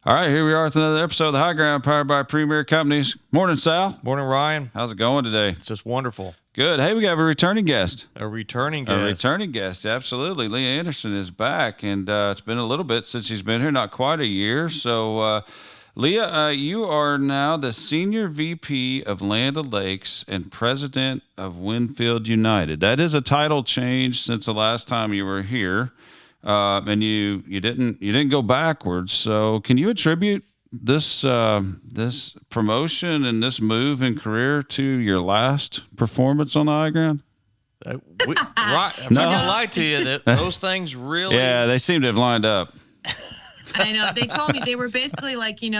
All right, here we are with another episode of The High Ground, powered by Premier Companies. Morning, Sal. Morning, Ryan. How's it going today? It's just wonderful. Good. Hey, we have a returning guest. A returning guest, absolutely. Leah Anderson is back, and it's been a little bit since she's been here, not quite a year. So, Leah, you are now the Senior VP of Land O'Lakes and President of WinField United. That is a title change since the last time you were here. And you didn't go backwards. So can you attribute this promotion and this move in career to your last performance on the high ground? right. I'm not gonna lie to you that those things really. Yeah, they seem to have lined up. I know. They told me they were basically like, we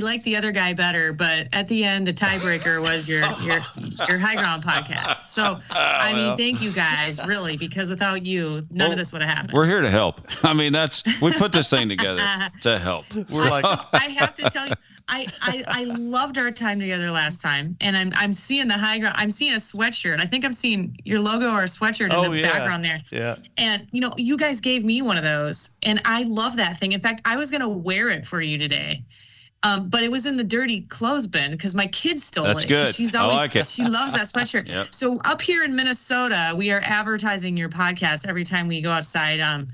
like the other guy better, but at the end, the tiebreaker was your High Ground podcast. So, thank you guys, really, because without you, none of this would have happened. We're here to help. I mean, we put this thing together to help. We're like, I have to tell you, I loved our time together last time, and I'm seeing the High Ground. I'm seeing a sweatshirt. I think I'm seeing your logo or a sweatshirt in the background there. Yeah. And you guys gave me one of those, and I love that thing. In fact, I was gonna wear it for you today, but it was in the dirty clothes bin because my kid stole That's it. good. She loves that sweatshirt. Yep. So up here in Minnesota, we are advertising your podcast every time we go outside.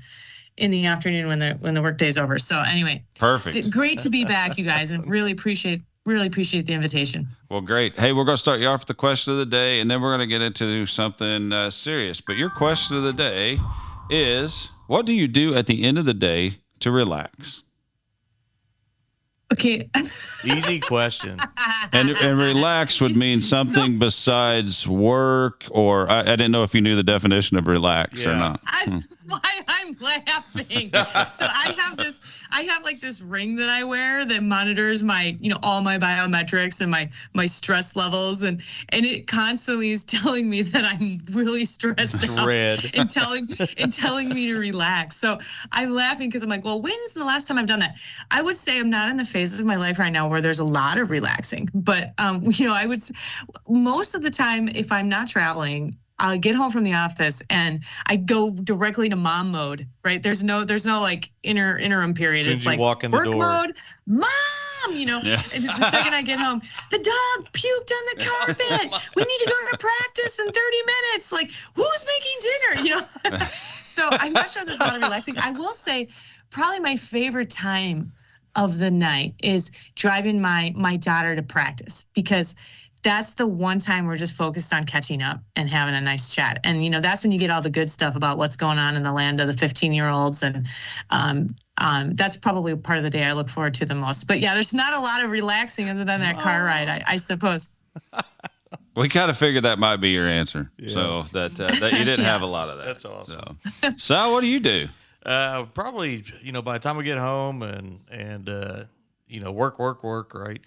In the afternoon when the workday's over. So anyway, perfect. Great to be back, you guys, and really appreciate the invitation. Well, great. Hey, we're going to start you off with the question of the day, and then we're going to get into something serious. But your question of the day is, what do you do at the end of the day to relax? Okay. Easy question. And relax would mean something besides work, or I didn't know if you knew the definition of relax or not. That's why I'm laughing. So I have like this ring that I wear that monitors my, all my biometrics and my stress levels, and it constantly is telling me that I'm really stressed out and telling me to relax. So I'm laughing because I'm like, well, when's the last time I've done that? I would say I'm not in the phase of my life right now where there's a lot of relaxing, but I would most of the time, if I'm not traveling, I'll get home from the office and I go directly to mom mode, right? There's no like interim period. It's like work door. mode, mom, And the second I get home, the dog puked on the carpet. We need to go to practice in 30 minutes. Like, who's making dinner? So I'm not sure there's a lot of relaxing. I will say probably my favorite time of the night is driving my daughter to practice, because that's the one time we're just focused on catching up and having a nice chat. And, that's when you get all the good stuff about what's going on in the land of the 15-year-olds. And that's probably part of the day I look forward to the most. But yeah, there's not a lot of relaxing other than that car ride, I suppose. We kind of figured that might be your answer. Yeah. So that you didn't have a lot of that. That's awesome. So, Sal, what do you do? Probably, by the time we get home and work, right?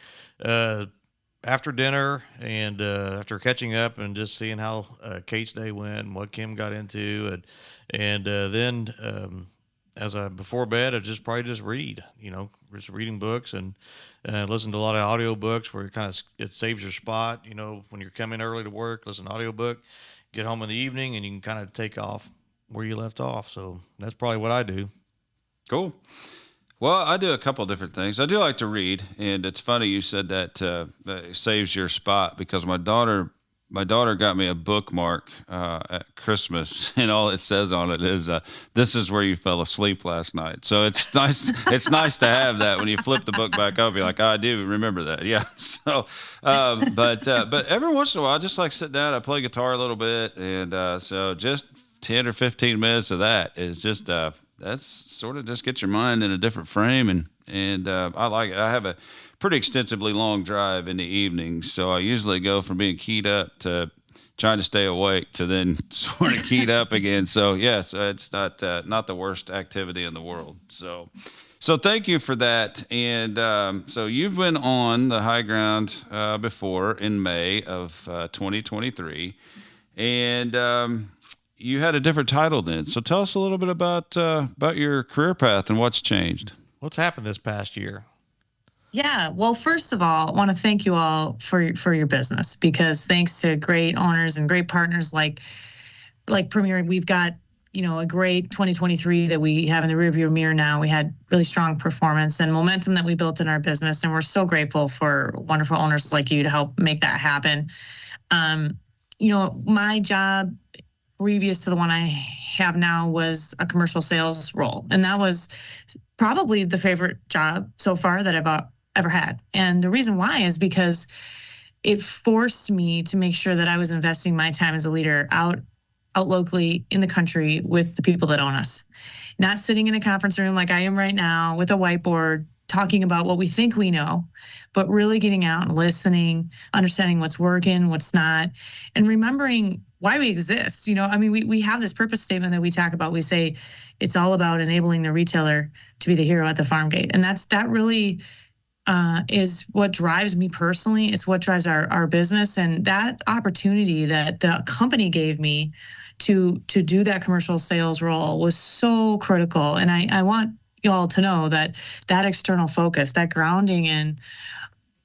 After dinner and after catching up and just seeing how Kate's day went and what Kim got into, and then before bed, I just read, just reading books and listen to a lot of audio books where it saves your spot, when you're coming early to work, listen to audio book, get home in the evening, and you can kind of take off where you left off. So that's probably what I do. Cool. Well, I do a couple of different things. I do like to read, and it's funny you said that it saves your spot, because my daughter got me a bookmark at Christmas, and all it says on it is, "This is where you fell asleep last night." So it's nice. It's nice to have that when you flip the book back up. You're like, oh, I do remember that. Yeah. So, but every once in a while, I just like sit down. I play guitar a little bit, and so just 10 or 15 minutes of that is just that's sort of just get your mind in a different frame, and I like it. I have a pretty extensively long drive in the evening, so I usually go from being keyed up to trying to stay awake to then sort of keyed up again. So yes, it's not the worst activity in the world. So thank you for that. And so you've been on the High Ground before in May of 2023, and you had a different title then. So tell us a little bit about your career path and what's changed. What's happened this past year? Yeah. Well, first of all, I want to thank you all for your business, because thanks to great owners and great partners like Premier, we've got, a great 2023 that we have in the rearview mirror now. We had really strong performance and momentum that we built in our business, and we're so grateful for wonderful owners like you to help make that happen. My job previous to the one I have now was a commercial sales role, and that was probably the favorite job so far that I've ever had. And the reason why is because it forced me to make sure that I was investing my time as a leader out locally in the country with the people that own us, not sitting in a conference room like I am right now with a whiteboard talking about what we think we know, but really getting out and listening, understanding what's working, what's not, and remembering why we exist. We have this purpose statement that we talk about. We say it's all about enabling the retailer to be the hero at the farm gate. And that really is what drives me personally. It's what drives our business. And that opportunity that the company gave me to do that commercial sales role was so critical. And I want you all to know that external focus, that grounding in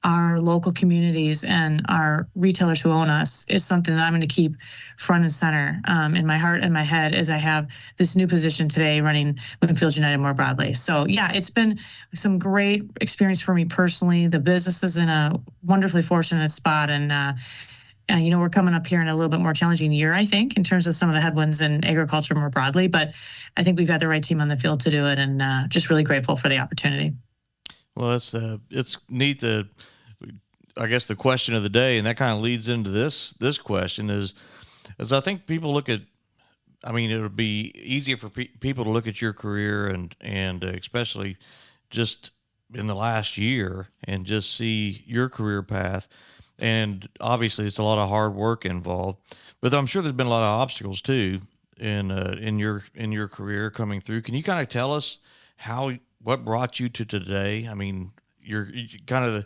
our local communities and our retailers who own us is something that I'm going to keep front and center in my heart and my head as I have this new position today running WinField United more broadly. So yeah, it's been some great experience for me personally. The business is in a wonderfully fortunate spot, and we're coming up here in a little bit more challenging year, I think, in terms of some of the headwinds in agriculture more broadly. But I think we've got the right team on the field to do it, and just really grateful for the opportunity. Well, it's neat I guess the question of the day, and that kind of leads into this question is I think people look at, it would be easier for people to look at your career and especially just in the last year and just see your career path. And obviously it's a lot of hard work involved, but I'm sure there's been a lot of obstacles too in your career coming through. Can you kind of tell us what brought you to today? You're kind of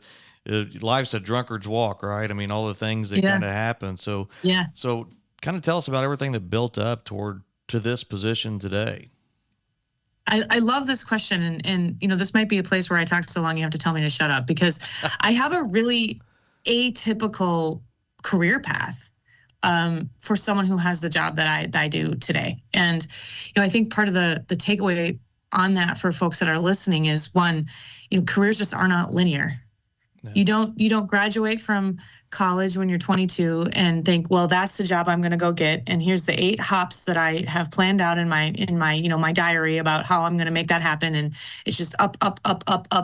life's a drunkard's walk, right? All the things that kind of happen. So kind of tell us about everything that built up to this position today. I love this question. And this might be a place where I talk so long you have to tell me to shut up, because I have a really atypical career path for someone who has the job that I do today. And, I think part of the takeaway on that for folks that are listening is, one, careers just are not linear. You don't graduate from college when you're 22 and think, well, that's the job I'm going to go get, and here's the 8 hops that I have planned out in my my diary about how I'm going to make that happen, and it's just up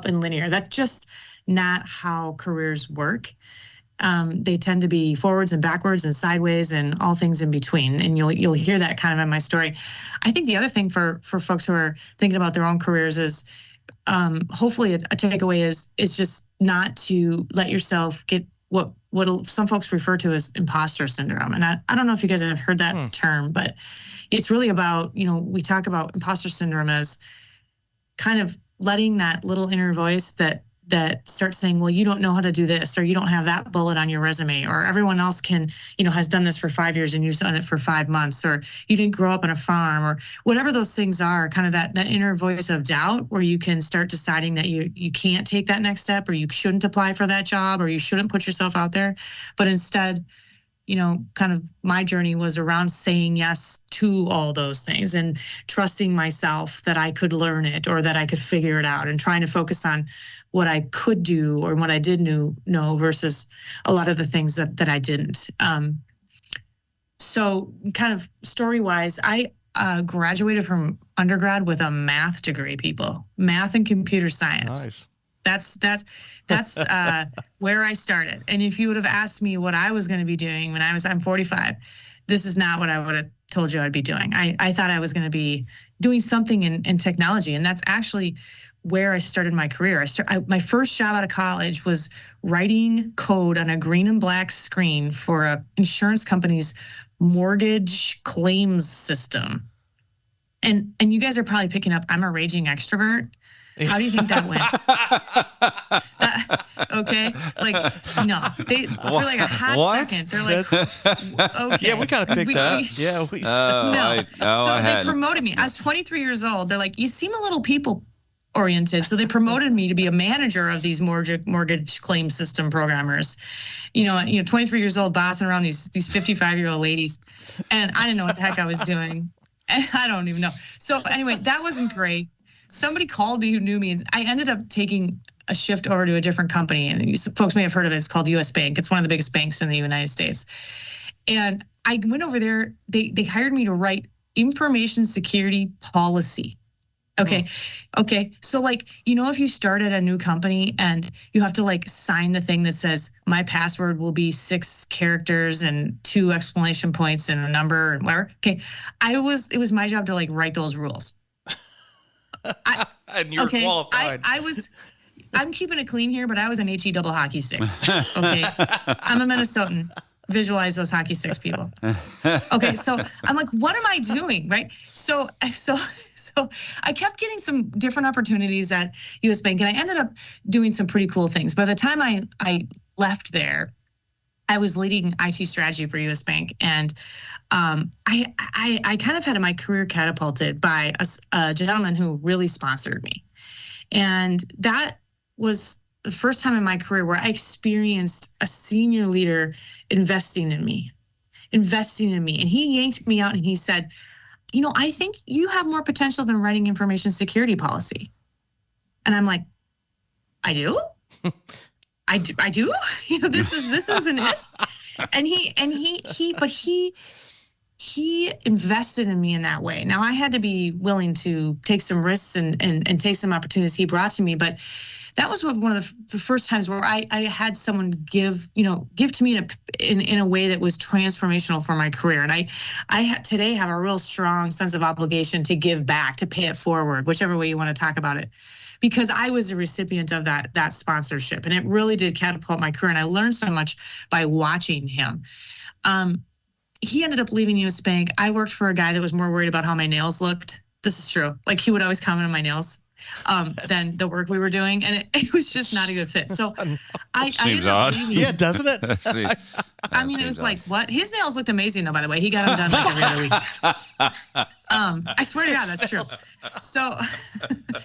and linear. That's just not how careers work. They tend to be forwards and backwards and sideways and all things in between, and you'll hear that kind of in my story. I think the other thing for folks who are thinking about their own careers is, hopefully a takeaway is just not to let yourself get what some folks refer to as imposter syndrome. And I don't know if you guys have heard that term, but it's really about, we talk about imposter syndrome as kind of letting that little inner voice that starts saying, well, you don't know how to do this, or you don't have that bullet on your resume, or everyone else has done this for 5 years and you've done it for 5 months, or you didn't grow up on a farm, or whatever those things are, kind of that inner voice of doubt where you can start deciding that you can't take that next step, or you shouldn't apply for that job, or you shouldn't put yourself out there. But instead, kind of my journey was around saying yes to all those things and trusting myself that I could learn it or that I could figure it out, and trying to focus on what I could do or what I did know versus a lot of the things that I didn't. So kind of story-wise, I graduated from undergrad with a math degree, math and computer science. Nice. That's where I started. And if you would have asked me what I was going to be doing when I'm 45, this is not what I would have told you I'd be doing. I thought I was going to be doing something in technology, and that's actually where I started my career. My first job out of college was writing code on a green and black screen for a insurance company's mortgage claims system. And you guys are probably picking up, I'm a raging extrovert. How do you think that went? Okay. No, for like a hot second, they're like, okay. Yeah, we kind of picked that. Yeah. They promoted me. I was 23 years old. They're like, you seem a little people oriented. So they promoted me to be a manager of these mortgage claim system programmers. 23 years old, bossing around these 55-year-old ladies. And I didn't know what the heck I was doing. I don't even know. So anyway, that wasn't great. Somebody called me who knew me, and I ended up taking a shift over to a different company. And you folks may have heard of it. It's called U.S. Bank. It's one of the biggest banks in the United States. And I went over there. They hired me to write information security policy. Okay. Okay. So like, if you start at a new company and you have to like sign the thing that says my password will be 6 characters and 2 exclamation points and a number and whatever. Okay. It was my job to like write those rules. And you're qualified. I'm keeping it clean here, but I was an HE double hockey sticks. Okay. I'm a Minnesotan. Visualize those hockey sticks, people. Okay. So I'm like, what am I doing? Right. So I kept getting some different opportunities at U.S. Bank, and I ended up doing some pretty cool things. By the time I left there, I was leading IT strategy for U.S. Bank, and I kind of had my career catapulted by a gentleman who really sponsored me. And that was the first time in my career where I experienced a senior leader investing in me. And he yanked me out and he said, I think you have more potential than writing information security policy. And I'm like, I do? I do? This isn't it. And he invested in me in that way. Now I had to be willing to take some risks and take some opportunities he brought to me, but that was one of the first times where I had someone give to me in a way that was transformational for my career. And I today have a real strong sense of obligation to give back, to pay it forward, whichever way you want to talk about it, because I was a recipient of that sponsorship, and it really did catapult my career. And I learned so much by watching him. He ended up leaving U.S. Bank. I worked for a guy that was more worried about how my nails looked. This is true. Like he would always comment on my nails than the work we were doing, and it was just not a good fit. So seems odd. Yeah, doesn't it? It was like, what? His nails looked amazing, though. By the way, he got them done like every other week. I swear to God, that's true. So,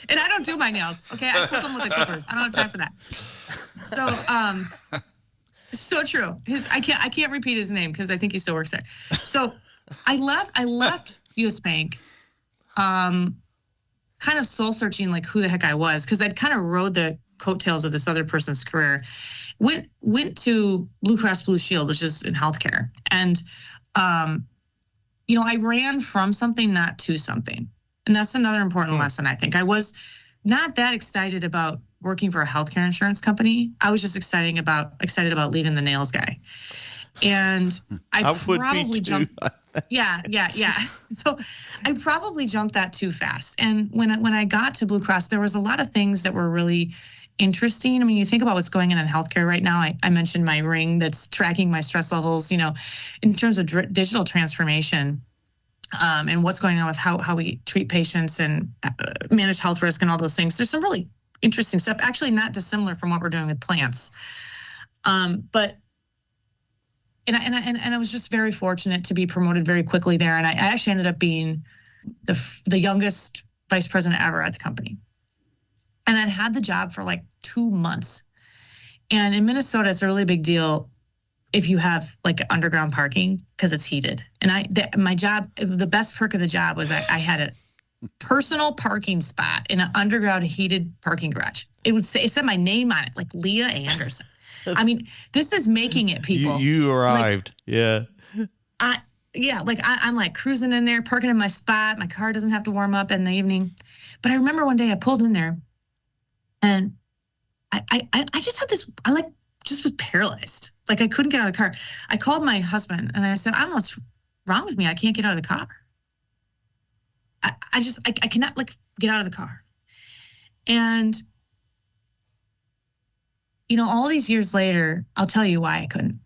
and I don't do my nails. Okay, I clip them with the clippers. I don't have time for that. So, so true. I can't repeat his name because I think he still works there. So, I left U.S. Bank. Kind of soul searching, like who the heck I was, because I'd kind of rode the coattails of this other person's career. Went to Blue Cross Blue Shield, which is in healthcare, and I ran from something, not to something, and that's another important lesson. I think I was not that excited about working for a healthcare insurance company. I was just excited about leaving the nails guy, and I probably jumped. Yeah. So I probably jumped that too fast. And when I got to Blue Cross, there was a lot of things that were really interesting. I mean, you think about what's going on in healthcare right now. I mentioned my ring that's tracking my stress levels, in terms of digital transformation, and what's going on with how we treat patients and manage health risk and all those things. There's some really interesting stuff, actually not dissimilar from what we're doing with plants. And I was just very fortunate to be promoted very quickly there. And I actually ended up being the youngest vice president ever at the company. And I'd had the job for like 2 months. And in Minnesota, it's a really big deal if you have like underground parking because it's heated. And my job, the best perk of the job was I had a personal parking spot in an underground heated parking garage. It said my name on it, like Leah Anderson. I mean, this is making it, people. You arrived. Like, yeah. I'm like cruising in there, parking in my spot. My car doesn't have to warm up in the evening. But I remember one day I pulled in there and I just had this, just was paralyzed. Like I couldn't get out of the car. I called my husband and I said, I don't know what's wrong with me. I can't get out of the car. I cannot get out of the car. And all these years later, I'll tell you why I couldn't.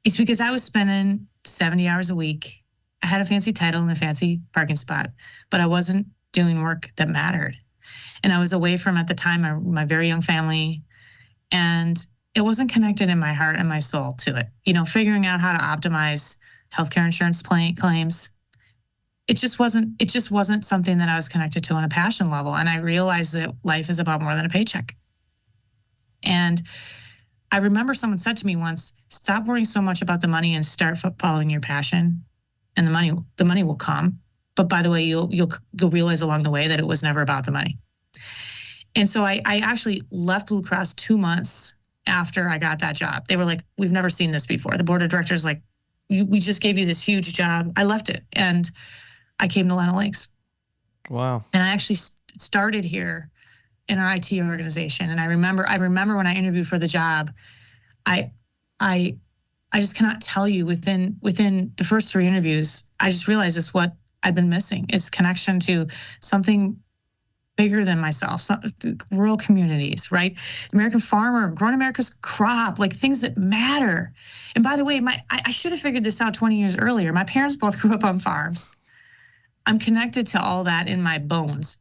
It's because I was spending 70 hours a week. I had a fancy title and a fancy parking spot, but I wasn't doing work that mattered. And I was away from, at the time, my very young family. And it wasn't connected in my heart and my soul to it. Figuring out how to optimize healthcare insurance claims. It just wasn't something that I was connected to on a passion level. And I realized that life is about more than a paycheck. And I remember someone said to me once, stop worrying so much about the money and start following your passion. and the money will come. But by the way, you'll realize along the way that it was never about the money. And so I actually left Blue Cross 2 months after I got that job. They were like, we've never seen this before. The board of directors like, we just gave you this huge job. I left it and I came to Land O'Lakes. Wow. And I actually started here in our IT organization. And I remember when I interviewed for the job, I just cannot tell you within the first 3 interviews, I just realized it's what I'd been missing, is connection to something bigger than myself, rural communities, right? The American farmer, growing America's crop, like things that matter. And by the way, I should have figured this out 20 years earlier. My parents both grew up on farms. I'm connected to all that in my bones.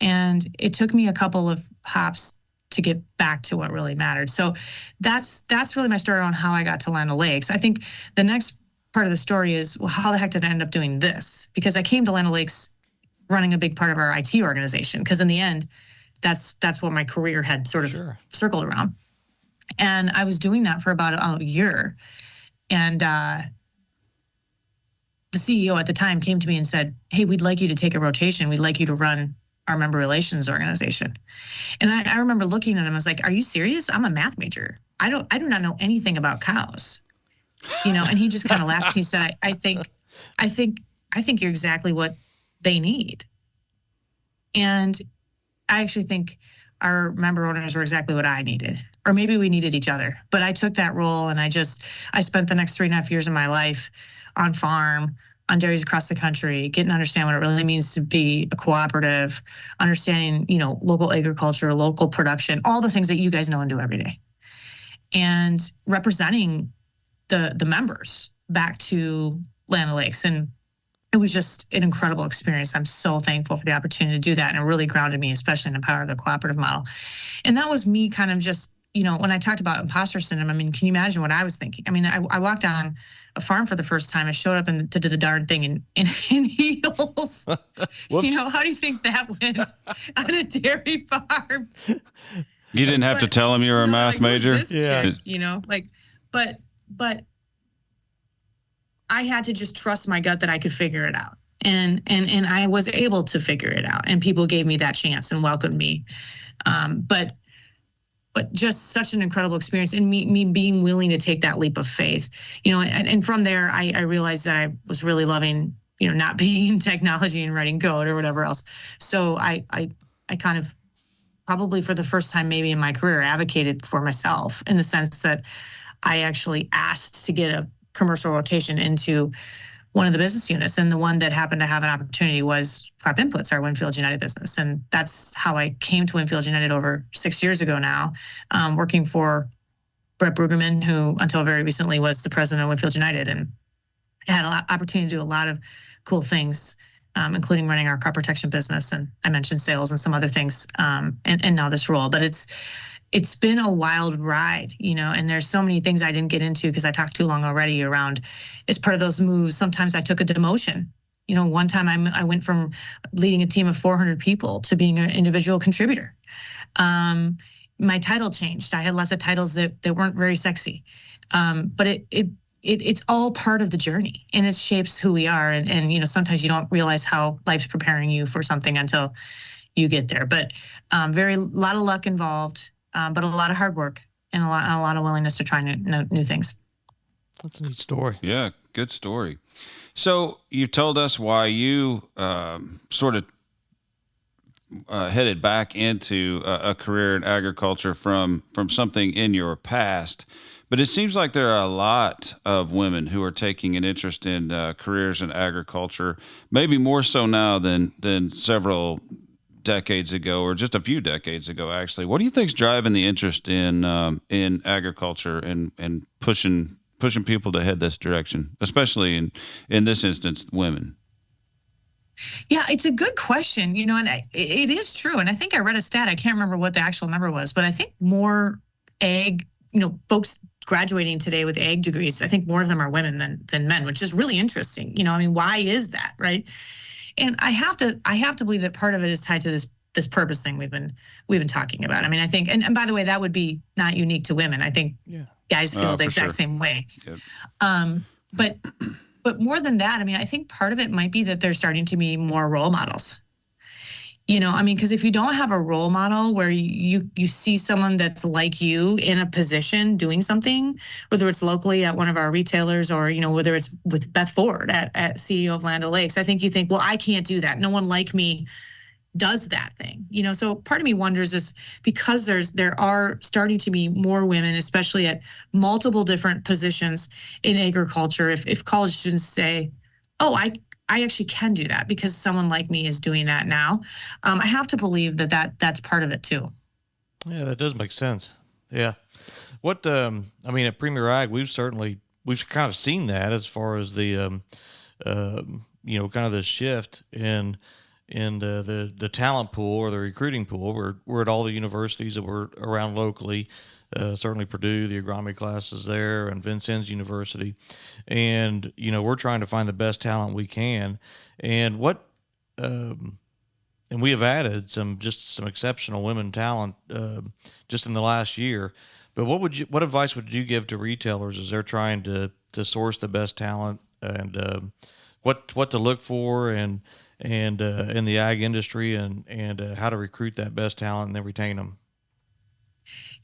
And it took me a couple of hops to get back to what really mattered. So that's really my story on how I got to Land O'Lakes. I think the next part of the story is, well, how the heck did I end up doing this? Because I came to Land O'Lakes running a big part of our IT organization, because in the end, that's what my career had sort of circled around. And I was doing that for about a year. And the CEO at the time came to me and said, hey, we'd like you to take a rotation. We'd like you to run our member relations organization. And I remember looking at him, I was like, are you serious? I'm a math major. I do not know anything about cows, and he just kind of laughed. He said, I think you're exactly what they need. And I actually think our member owners were exactly what I needed, or maybe we needed each other. But I took that role and I spent the next 3.5 years of my life on farm, on dairies across the country, getting to understand what it really means to be a cooperative, understanding, local agriculture, local production, all the things that you guys know and do every day, and representing the members back to Land O'Lakes. And it was just an incredible experience. I'm so thankful for the opportunity to do that. And it really grounded me, especially in the power of the cooperative model. And that was me kind of just, when I talked about imposter syndrome, I mean, can you imagine what I was thinking? I mean, I walked on a farm for the first time. I showed up and did the darn thing in heels. How do you think that went on a dairy farm? You didn't have to tell him you were a math major? Yeah. But I had to just trust my gut that I could figure it out. And I was able to figure it out. And people gave me that chance and welcomed me. But just such an incredible experience, and me being willing to take that leap of faith, and from there, I realized that I was really loving, not being in technology and writing code or whatever else. So I kind of, probably for the first time maybe in my career, advocated for myself, in the sense that I actually asked to get a commercial rotation into one of the business units. And the one that happened to have an opportunity was Crop Inputs, our WinField United business. And that's how I came to WinField United over 6 years ago now, working for Brett Brueggemann, who until very recently was the president of WinField United. And I had an opportunity to do a lot of cool things, including running our crop protection business. And I mentioned sales and some other things, and now this role. But it's been a wild ride, and there's so many things I didn't get into because I talked too long already around, as part of those moves. Sometimes I took a demotion. One time I went from leading a team of 400 people to being an individual contributor. My title changed. I had lots of titles that weren't very sexy. But it's all part of the journey, and it shapes who we are. And sometimes you don't realize how life's preparing you for something until you get there. But lot of luck involved. But a lot of hard work and a lot of willingness to try new things. That's a neat story. Yeah, good story. So you told us why you sort of headed back into a career in agriculture from something in your past. But it seems like there are a lot of women who are taking an interest in careers in agriculture, maybe more so now than several decades ago, or just a few decades ago, actually. What do you think's driving the interest in agriculture and pushing people to head this direction, especially in this instance, women? Yeah, it's a good question, and it is true. And I think I read a stat, I can't remember what the actual number was, but I think more ag, folks graduating today with ag degrees, I think more of them are women than men, which is really interesting. Why is that, right? And I have to believe that part of it is tied to this purpose thing we've been talking about. I mean, I think, and by the way, that would be not unique to women. I think guys feel the exact same way. Yep. But But more than that, I mean, I think part of it might be that they're starting to be more role models. You know, I mean, because if you don't have a role model where you see someone that's like you in a position doing something, whether it's locally at one of our retailers or, you know, whether it's with Beth Ford at CEO of Land O'Lakes, I think you think, well, I can't do that. No one like me does that thing, you know. So part of me wonders is because there are starting to be more women, especially at multiple different positions in agriculture. If college students say, oh, I actually can do that because someone like me is doing that now. I have to believe that's part of it too. Yeah, that does make sense. Yeah. What, I mean, at Premier Ag, we've kind of seen that as far as the, you know, kind of the shift in the talent pool or the recruiting pool. We're at all the universities that we're around locally. Certainly Purdue, the agronomy classes there, and Vincennes University. And, you know, we're trying to find the best talent we can. And and we have added some exceptional women talent, just in the last year. But what advice would you give to retailers as they're trying to source the best talent, and, what to look for and in the ag industry, and how to recruit that best talent and then retain them?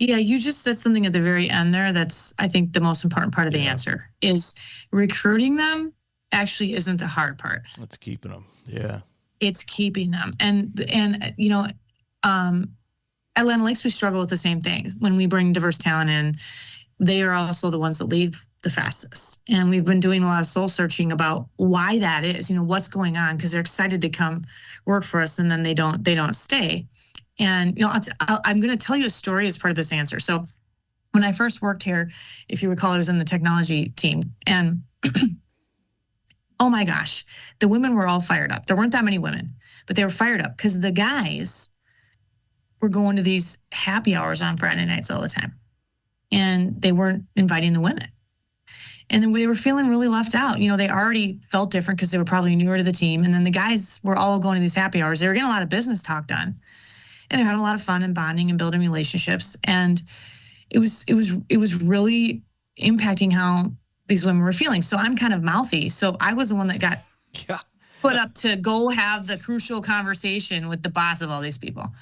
Yeah, you just said something at the very end there that's, I think, the most important part of the answer is recruiting them actually isn't the hard part. It's keeping them. Yeah. It's keeping them. And you know, at Land O'Lakes, we struggle with the same things. When we bring diverse talent in, they are also the ones that leave the fastest. And we've been doing a lot of soul searching about why that is, you know, what's going on, because they're excited to come work for us and then they don't stay. And, you know, I'm going to tell you a story as part of this answer. So when I first worked here, if you recall, I was in the technology team, and oh my gosh, the women were all fired up. There weren't that many women, but they were fired up because the guys were going to these happy hours on Friday nights all the time, and they weren't inviting the women. And then they were feeling really left out. You know, they already felt different because they were probably newer to the team. And then the guys were all going to these happy hours. They were getting a lot of business talk done. And they're having a lot of fun and bonding and building relationships. And it was really impacting how these women were feeling. So I'm kind of mouthy. So I was the one that got put up to go have the crucial conversation with the boss of all these people.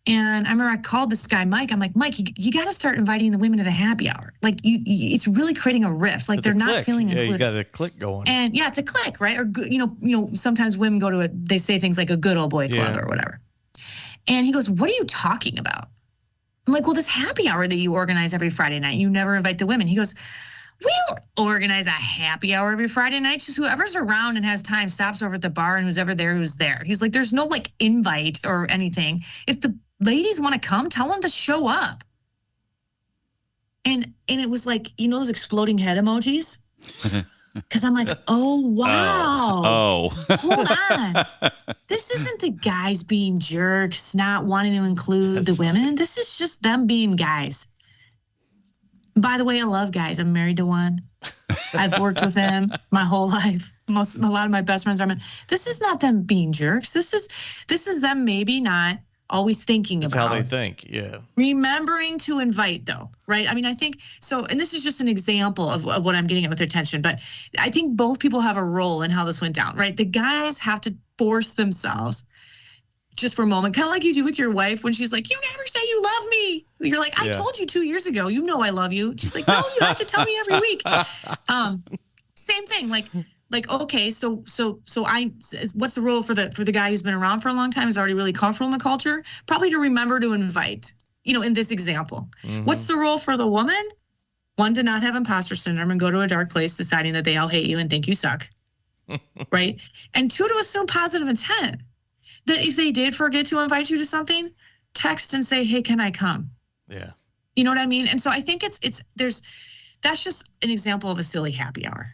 And I remember I called this guy, Mike. I'm like, Mike, you got to start inviting the women to the happy hour. Like, it's really creating a rift. Like, they're not feeling included. Yeah, you got a click going. And yeah, it's a click, right? Or good, you know, sometimes women go to they say things like a good old boy club or whatever. And he goes, what are you talking about? I'm like, well, this happy hour that you organize every Friday night, you never invite the women. He goes, we don't organize a happy hour every Friday night. Just whoever's around and has time stops over at the bar, and who's ever there, who's there. He's like, there's no like invite or anything. If the ladies want to come, tell them to show up. And it was like, you know, those exploding head emojis? Because I'm like, oh, wow. Oh. Hold on. This isn't the guys being jerks, not wanting to include the women. This is just them being guys. By the way, I love guys. I'm married to one. I've worked with them my whole life. A lot of my best friends are men. This is not them being jerks. This is them maybe not always thinking That's about how they think. Yeah. Remembering to invite, though, right? I mean, I think so. And this is just an example of what I'm getting at with attention. But I think both people have a role in how this went down, right? The guys have to force themselves just for a moment, kind of like you do with your wife when she's like, you never say you love me. You're like, I told you 2 years ago, you know I love you. She's like, no, you have to tell me every week. Same thing, like, okay, so what's the role for the guy who's been around for a long time, is already really comfortable in the culture? Probably to remember to invite, you know, in this example. Mm-hmm. What's the role for the woman? One, to not have imposter syndrome and go to a dark place deciding that they all hate you and think you suck, right? And two, to assume positive intent. That if they did forget to invite you to something, text and say, hey, can I come? Yeah. You know what I mean? And so I think that's just an example of a silly happy hour.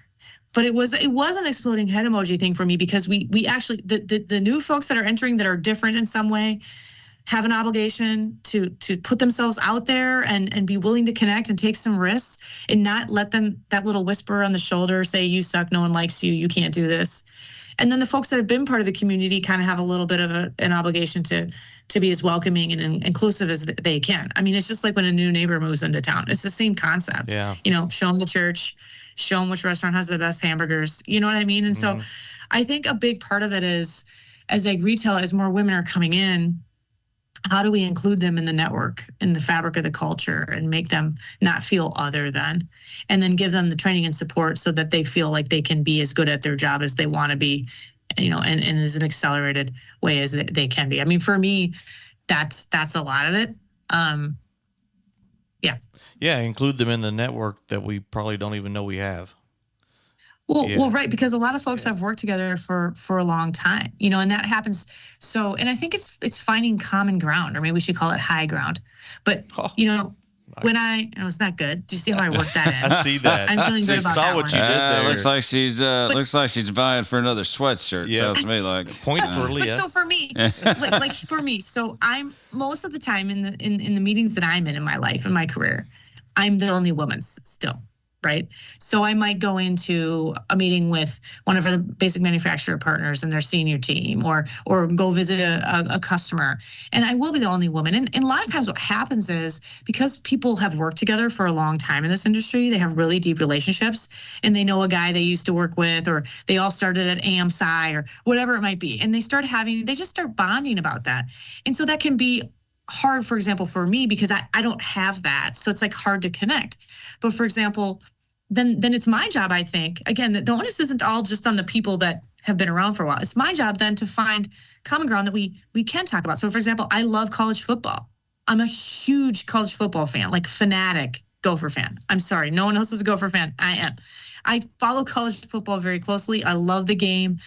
But it was an exploding head emoji thing for me, because we actually, the new folks that are entering that are different in some way have an obligation to put themselves out there and be willing to connect and take some risks, and not let them, that little whisper on the shoulder, say, you suck, no one likes you, you can't do this. And then the folks that have been part of the community kind of have a little bit of an obligation to be as welcoming and inclusive as they can. I mean, it's just like when a new neighbor moves into town. It's the same concept. Yeah. Show them the church, show them which restaurant has the best hamburgers. You know what I mean? And so I think a big part of it is, as egg retail, as more women are coming in, how do we include them in the network, in the fabric of the culture, and make them not feel other than, and then give them the training and support so that they feel like they can be as good at their job as they want to be, and as an accelerated way as they can be. I mean, for me, that's a lot of it. Yeah. Include them in the network that we probably don't even know we have. Well, right, because a lot of folks have worked together for a long time, and that happens. So, and I think it's finding common ground, or maybe we should call it high ground. But when it's not good. Do you see how I worked that in? I see that. I'm feeling good about that what one. you did there. Looks like she's buying for another sweatshirt. Yeah. Sounds to me like point for Leah. But so for me, like for me, so I'm most of the time in the meetings that I'm in my life, in my career, I'm the only woman still. Right. So I might go into a meeting with one of our basic manufacturer partners and their senior team, or go visit a customer, and I will be the only woman. And a lot of times what happens is, because people have worked together for a long time in this industry, they have really deep relationships, and they know a guy they used to work with, or they all started at AMSI or whatever it might be. And they just start bonding about that. And so that can be hard, for example, for me, because I don't have that. So it's like hard to connect. But for example, then it's my job, I think, again, the onus isn't all just on the people that have been around for a while. It's my job then to find common ground that we can talk about. So for example, I love college football. I'm a huge college football fan, like fanatic Gopher fan. I'm sorry, no one else is a Gopher fan. I am. I follow college football very closely. I love the game.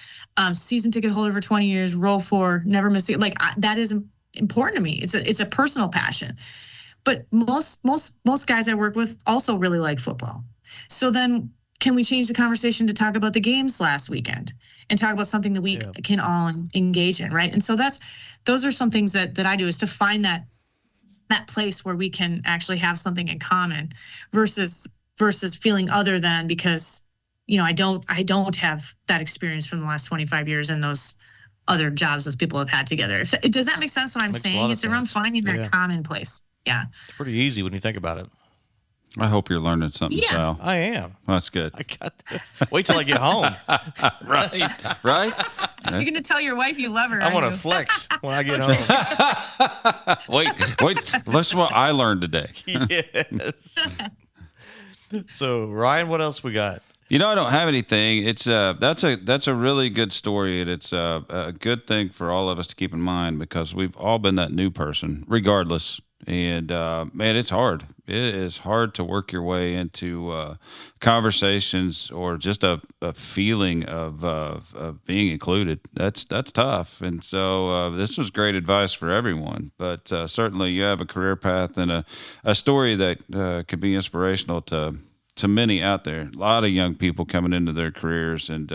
Season ticket holder for 20 years, roll for, never miss it. That is important to me. It's a personal passion. But most guys I work with also really like football. So then, can we change the conversation to talk about the games last weekend and talk about something that we can all engage in, right? And so those are some things that I do, is to find that place where we can actually have something in common, versus feeling other than, because I don't have that experience from the last 25 years in those other jobs those people have had together. Does that make sense? What I'm saying? It's around finding that common place. Yeah, it's pretty easy when you think about it. I hope you're learning something, Sal. I am. That's good. I got this. Wait till I get home. Right? You're going to tell your wife you love her. I want to flex when I get home. Wait. Listen what I learned today. Yes. So, Ryan, what else we got? I don't have anything. It's that's a really good story, and it's a good thing for all of us to keep in mind, because we've all been that new person, regardless. And man, it's hard. It is hard to work your way into conversations, or just a feeling of being included. That's tough. And so this was great advice for everyone. But certainly, you have a career path and a story that could be inspirational to many out there. A lot of young people coming into their careers, and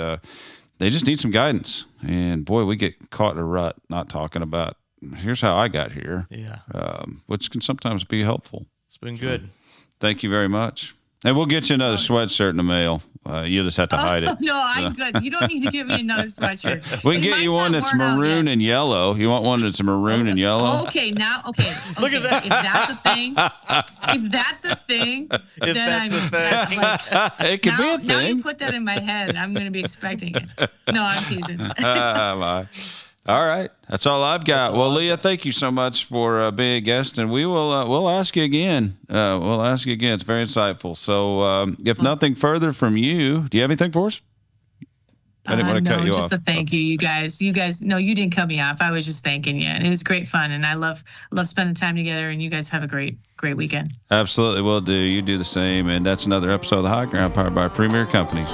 they just need some guidance. And boy, we get caught in a rut not talking about, here's how I got here. Yeah. Which can sometimes be helpful. It's been good. Thank you very much. And we'll get you another sweatshirt in the mail. You just have to hide it. No, I'm good. You don't need to give me another sweatshirt. We can get you one that's maroon and yellow. You want one that's maroon and yellow? Okay. Look at that. If that's a thing, it could be a thing. Now you put that in my head. I'm going to be expecting it. No, I'm teasing. All right. That's all I've got. Well, Leah, thank you so much for being a guest, and we'll ask you again. It's very insightful. So if nothing further from you, do you have anything for us? I didn't want to cut you just off. a thank you, you guys. No, you didn't cut me off. I was just thanking you. And it was great fun, and I love spending time together, and you guys have a great weekend. Absolutely will do. You do the same. And that's another episode of The High Ground, powered by Premier Companies.